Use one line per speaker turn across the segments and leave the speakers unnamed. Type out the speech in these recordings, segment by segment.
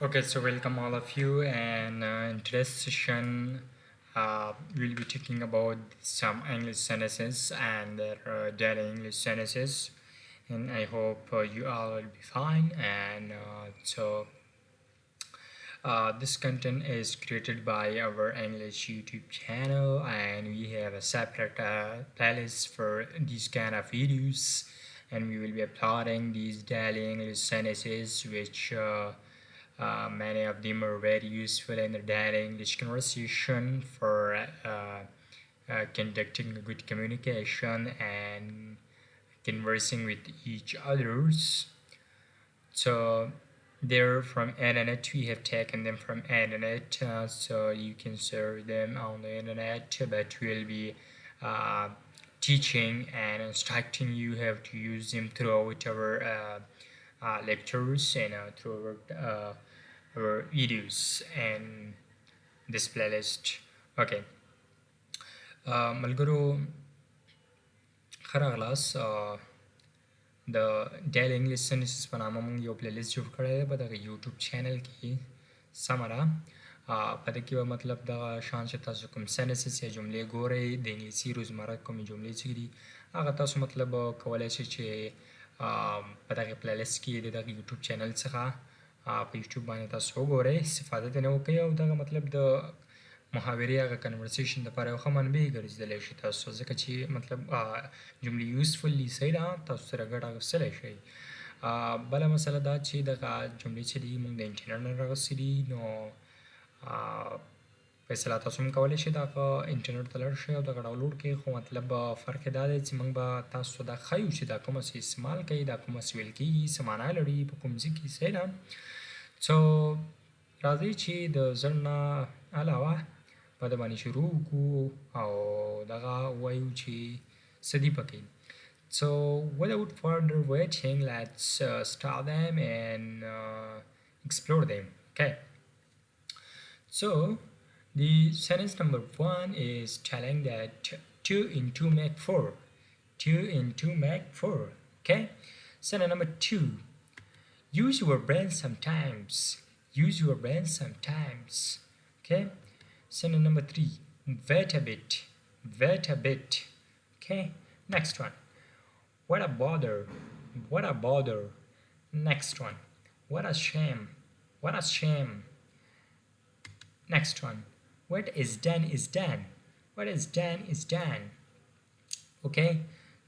Okay, so welcome all of you, and in today's session, we'll be talking about some English sentences and their daily English sentences, and I hope you all will be fine. This content is created by our English YouTube channel, and we have a separate playlist for these kind of videos, and we will be uploading these daily English sentences, which many of them are very useful in the daily English conversation for conducting a good communication and conversing with each others. So they're from internet. We have taken them from internet, so you can serve them on the internet. But we'll be uh, teaching and instructing you how to use them throughout our lectures and through our videos and this playlist. Okay. Malgoro خراغلاس د ډیلی انګلیش سنټنسز په نامه موږ یو پلیلیست جوړ کړی دی په دغه یوټیوب چینل کې سمه ده په دې کې به مطلب دغه شان چې تاسو کوم سنټنسز یا جملې ګورئ د انګلیسي روزمره کومې جملې چې دي هغه تاسو مطلب کولی شئ چې په دغه پلیلیست کې د دغه یوټیوب چینل څخه په یوټیوب باندې تاسو وګورئ استفاده ترې وکړئ او دغه مطلب د محاورې هغه کنورسیشن دپاره یو ښه منبع ګرځېدلی شي تاسو ځکه چې مطلب جملې یوزفلي صحیح ده تاسو سره ګډه اخیستلی شئ بله مسله دا چې دغه جملې چې دي موږ د انټرنټ نه راغوستې دي نو په اصطلاح تاسو هم کولی شئ دغه انټرنټ ته لاړ شئ او دغه ډاونلوډ کړئ خو مطلب فرق یې دا دی چې موږ به تاسو ته دا ښیو چې دا کومه څه استعمال کوي دا کومه څه ویل کېږي څه معنا لري په کوم ځای کې صحیح ده سو راځئ چې د ځنډ نه علاوه په دې باندې شروع وکړو او دغه ووایو چې څه دي پکې So without further waiting, let's start them and explore them. Okay. So the sentence number 1 is telling that 2 and 2 make 4. 2 and 2 make 4. Okay. Sentence number 2. Use your brain sometimes. Use your brain sometimes. Okay. Sentence number 3. Wait a bit. Wait a bit. Okay. Next one. What a bother. What a bother. Next one. What a shame. What a shame. Next one. What is done is done. What is done is done. Okay.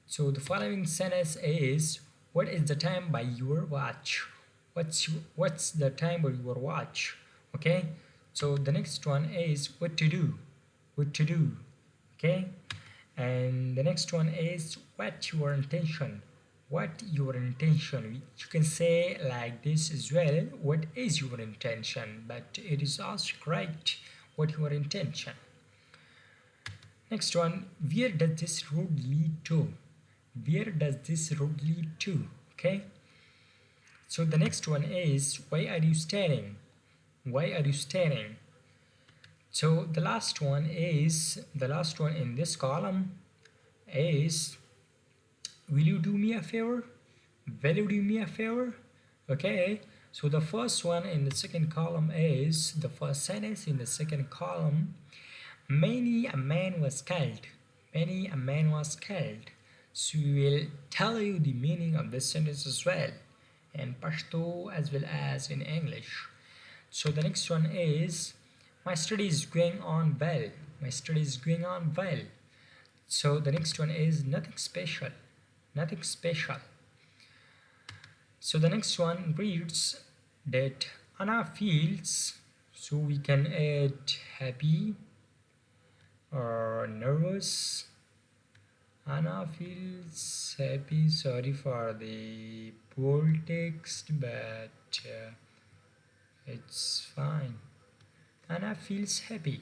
So the following sentence is what is the time by your watch? What's the time by your watch? Okay. So the next one is what to do. What to do. Okay. And the next one is what your intention. What your intention. You can say like this as well. What is your intention? But it is also correct. What your intention. Next one. Where does this road lead to? Where does this road lead to? Okay. So the next one is why are you staring? Why are you staring? So the last one in this column is will you do me a favor? Will you do me a favor? Okay. So the first one in the second column is the first sentence in the second column. Many a man was killed. Many a man was killed. So we will tell you the meaning of this sentence as well in Pashto as well as in English. So the next one is my study is going on well. My study is going on well. So the next one is nothing special. Nothing special. So the next one reads that Anna feels, so we can add happy or nervous. Anna feels happy. Sorry for the bold text, but it's fine. Anna feels happy.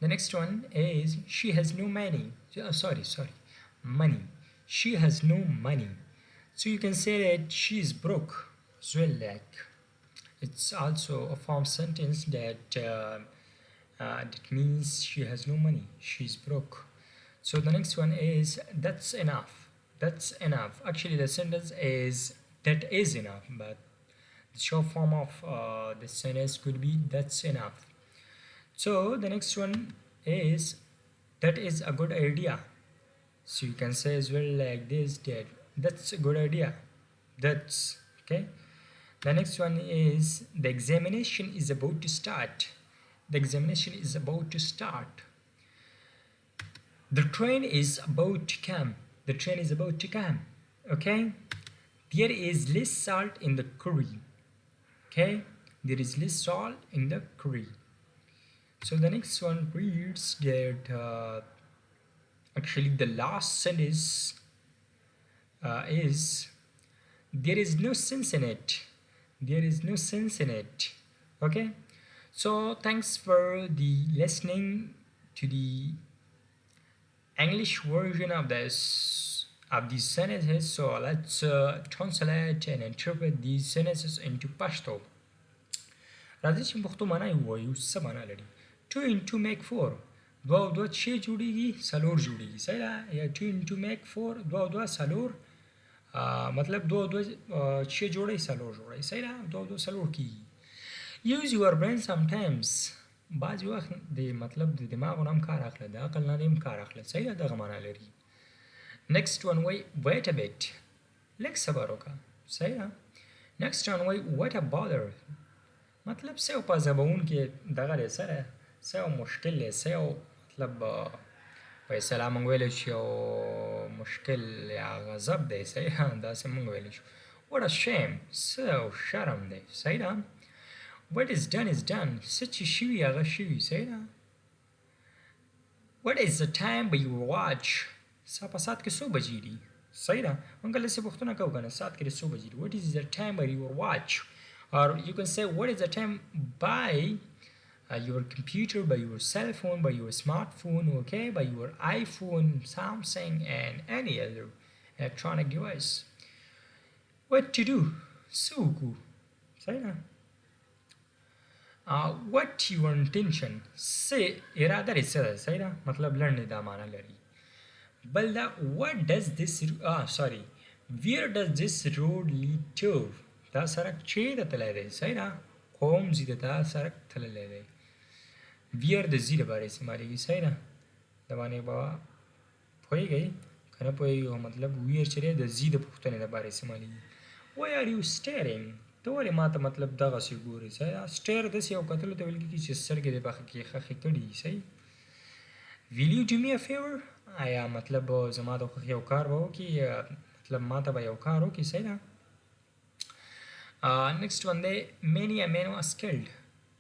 The next one is she has no money. Money. She has no money. So you can say that she is broke as well. Like it's also a form sentence that means she has no money. She's broke. So the next one is that's enough. That's enough. Actually, the sentence is that is enough, but The short form of the sentence could be that's enough. So the next one is that is a good idea. So you can say as well like this, that that's a good idea. That's okay. The next one is the examination is about to start. The examination is about to start. The train is about to come. The train is about to come. Okay? There is less salt in the curry. Okay? There is less salt in the curry. So the next one reads that actually the last sentence is there is no sense in it. There is no sense in it. Okay? So thanks for the listening to the English version of this of these sentences. So let's translate and interpret these sentences into Pashto. راځي چې پښتو معنا یې ووایو څه معنا لري. 2 into make 4 دوه او دوه چې جوړیږي څلور جوړیږي صحیح ده یا 2 into make 4 دوه او دوه څلور مطلب دوه او دوه چې جوړی څلور جوړی صحیح ده دوه او دوه څلور کیږي. use your brain sometimes بعض وخت د مطلب د دماغ نام کار اخله د عقل نه هم کار اخله صحیح ده دغه معنا لري. next one way wait a bit لږ صبر وکړه صحیح ده. next one way what a bother مطلب څه او په زبون کې دغه دی سره څه او مشکل دی څه او مطلب په اصطلاح موږ ویلی شو مشکل یا غضب دی صحیح ده داسې موږ ویلی شو. what a shame څه او شرم دی صحیح ده. what is done is done څه چې شوي هغه شوي صحیح ده. what is the time by your watch ستا په ساعت کې څو بجې دي صحیح ده. موږ لسې پوښتنه کوو که نه ساعت کې د څو بجې دي. what is the time by your watch or you can say what is the time by your computer, by your cell phone, by your smartphone, okay, by your iPhone, Samsung and any other electronic device. what to do سوکو صحیح ده. what your intention څه اراده لري څه ده صحیح ده مطلب لنډې دا معنا لري. بل دا what does this sorry where does this road lead to دا سړک چیرته تللی دی صحیح ده کوم ځای ته دا سړک تللی دی. ویر د ځای لپاره استعمالیږي صحیح ده د باندې به پوهېږئ که نه پوهېږئ مطلب ویر چې دی د ځای د پوښتنې لپاره استعمالیږي. why are you staring ته ولې ما ته مطلب دغسې ګورې صحیح ده. سټیر داسې یو کتلو ته ویل کېږي چې سترګې دې پخې کې خښې کړي صحیح. will you do me a favor آیا مطلب زما د خوښې یو کار به وکړي مطلب ما ته به یو کار وکړي صحیح ده. next one دی many a man was killed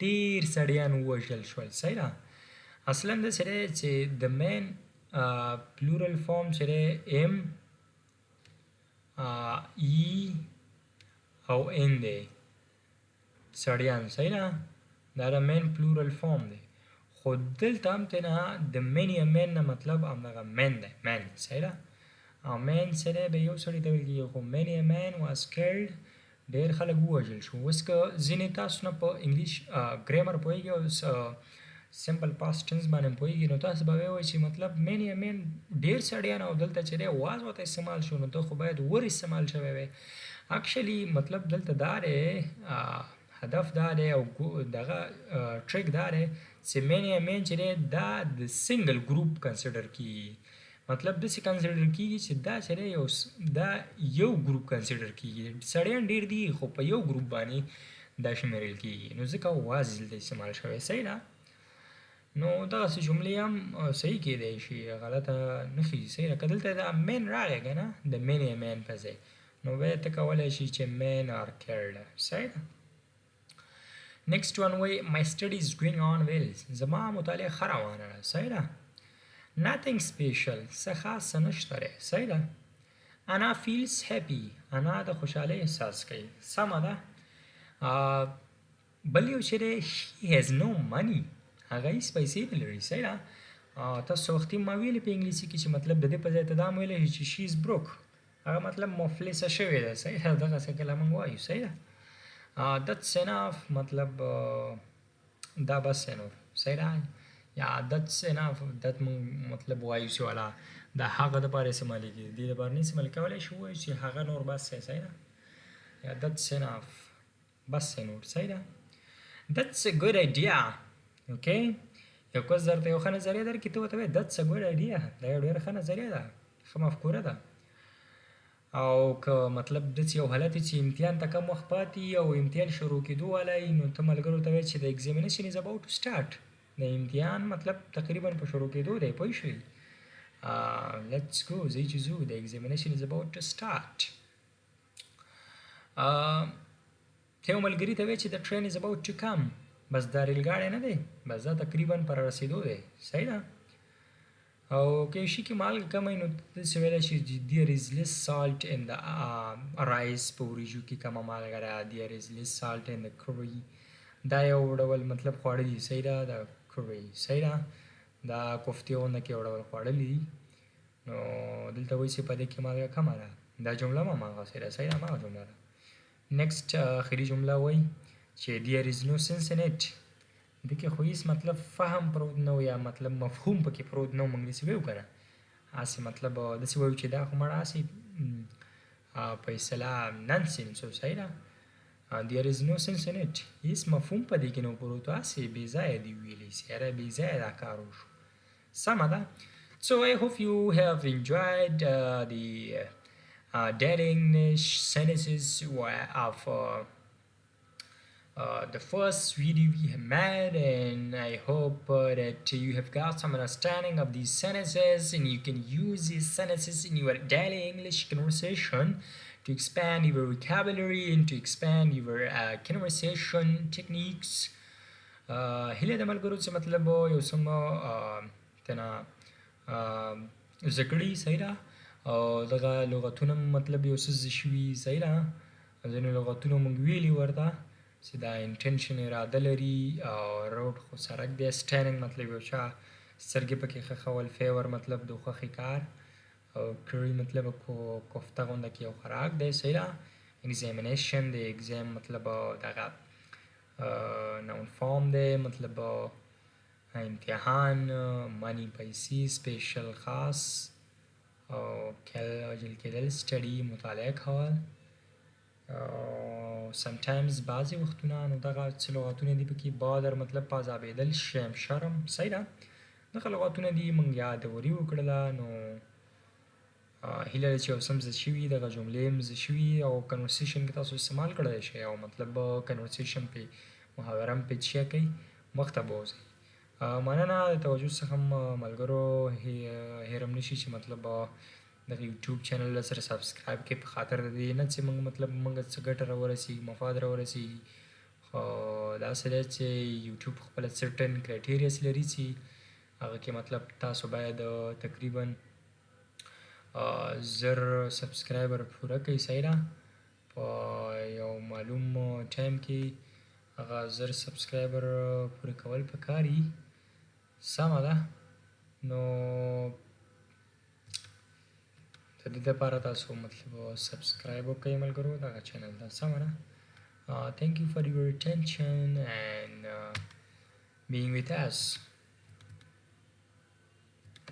ډېر سړیان ووژل شول صحیح ده. اصلا داسې دی چې د مین پلورل فارم چې دی ام ای او ان دی سړیان صحیح ده دا د مین پلورل فارم دی خو دلته هم تېنه د many a man نه مطلب همدغه مین دی مین صحیح ده او مین چې دی به یو سړي ته ویل کېږي خو many a man was killed ډېر خلک ووژل شو. اوس که ځینې تاسو نه په انګلیش ګرامر پوهېږئ او سمپل پاست ټنس باندې پوهېږي نو تاسو به ووایئ چې مطلب many a man ډېر سړیان او دلته چې دی واز ورته استعمال شو نو ته خو باید ور استعمال شوی وی. اکچولی مطلب دلته دا دی هدف دا دی او دغه ټریک دا دی چې many a man چې دی دا د سنګل ګروپ کنسیډر کېږي مطلب داسې کنسیډر کېږي چې دا چې دی دا یو ګروپ کنسیډر کېږي سړیان ډېر دي خو په یو ګروپ باندې دا شمیرل کېږي نو ځکه واز دلته استعمال شوی صحیح ده. نو دغسې جملې هم صحیح کېدی شي غلطه نه ښیي صحیح ده. که دلته دا مین راغی که نه د many a man په ځای نو بیا ته کولی شي چې men are killed صحیح ده. next one way my study is going on well زما مطالعه ښه روانه ده صحیح ده. nothing special څه خاص څه نشته دی صحیح ده. انا feels happy انا د خوشحالۍ احساس کوي سمه ده. بل یو چې دی he has no money هغه هېڅ پیسې نه لري صحیح ده. تاسو وختي ما ویلې په انګلیسي کې چې مطلب د دې په ځای ته دا هم ویلی شي چې she is broke هغه مطلب مفلسه شوې ده صحیح ده دغسې کله موږ وایو صحیح ده. that's enough مطلب دا بس enough صحیح ده یا that's enough that موږ مطلب وایو چې والا دا هغه دپاره استعمالیږي دې دپاره نه استعمال کولی شو ووایو چې هغه نور بس دی صحیح ده یا that's enough بس نور صحیح ده. That's a good idea. Okay. یو کس درته یو ښه نظریه درکړي ته ورته وایې that's a good idea. دا یو ډېره ښه نظریه ده، ښه مفکوره ده. او که مطلب داسې یو حالت وي چې امتحان ته کم وخت پاتې وي او امتحان شروع کېدو والا وي، نو ته ملګرو ته وایې چې the examination is about to start. د امتحان مطلب تقریبا په شروع کېدو دی، پوه شوې. Let's go. ځئ چې ځو. The examination is about to start. ته یو ملګري ته وایې چې the train is about to come. بس دا ریلګاډی نه دی، بس دا تقریبا پر رسېدو دی. صحیح ده. او که یو شي کې مالګه کمه وي نو داسې ویلی شي چې there is less salt in the rice. په وریجو کې کمه مالګه ده. there is less salt in the curry. دا یو ډول مطلب خواړه دي. صحیح ده. د curry صحیح ده. دا کوفتې غونده کې یو ډول خواړه دي. نو دلته وایي چې په دې کې مالګه کمه ده. دا جمله هم هماغسې ده. صحیح ده، هماغه جمله ده. نیکسټ آخري جمله وایي چې there is no sense in it. دې کې خو هېڅ مطلب فهم پروت نه و یا مطلب مفهوم پکې پروت نه و. موږ داسې وایو که نه، هسې مطلب داسې وایو چې دا خو مړه هسې په اصطلاح ننسنس و. صحیح ده. there is no sense in it. هېڅ مفهوم په دې کې نه و پروت و، هسې بې ځایه دې ویلې سي. یاره بې ځایه دا کار وشو. سمه ده. So I hope you have enjoyed the daily English sentences of the first video we have made, and I hope that you have got some understanding of these sentences and you can use these sentences in your daily English conversation to expand your vocabulary and to expand your conversation techniques. هیله د ملګرو چې مطلب یو څه تنه زده کړي. صحیح ده. او دغه لغتونه مطلب یو څه زده شوي. صحیح ده. ځینې لغتونه موږ ویلي ورته چې دا انټنشن اراده لري. او روډ خو سړک دی. سټینډ مطلب یو چا سترګې پکې ښخول. فیور مطلب د خوښې کار. او کری مطلب کوفته غونده کې یو خوراک دی. صحیح ده. ایگزامینیشن د ایگزام مطلب دغه نون فارم دی، مطلب امتحان. منی پیسې، سپیشل خاص. او جل کېدل، سټډي مطالعه کول. sometimes بعضې وختونه نو دغه څه لغتونه دي پکې بادر مطلب پازابېدل، شیم، شرم. صحیح ده. دغه لغتونه دي موږ یادوري وکړله. نو هیله ده چې یو څه هم زده شوي، دغه جملې هم زده شوي او کنورسیشن کې تاسو استعمال کړی شئ او مطلب کنورسیشن پې محاوره هم پې چیا کوئ، مخ ته به وځئ. مننه د توجه څخه ملګرو. هېر هم نه شي چې مطلب دغه یوټیوب چینل سره سبسکرایب کړئ په خاطر د دې نه چې موږ مطلب موږ څه ګټه راورسېږي، مفاد راورسېږي. خو داسې دی چې یوټیوب خپله سرټن کرایټیریاس لري چې هغه کې مطلب تاسو باید تقریبا 1000 سبسکرایبر پوره کړئ. صحیح ده. په یو معلوم ټایم کې هغه 1000 سبسکرایبر پوره کول پکار وي. سمه ده. نو د دې دپاره تاسو مطلب سبسکرایب وکړئ ملګرو دغه چینل ته. سمه ده. Thank you for your attention and being with us.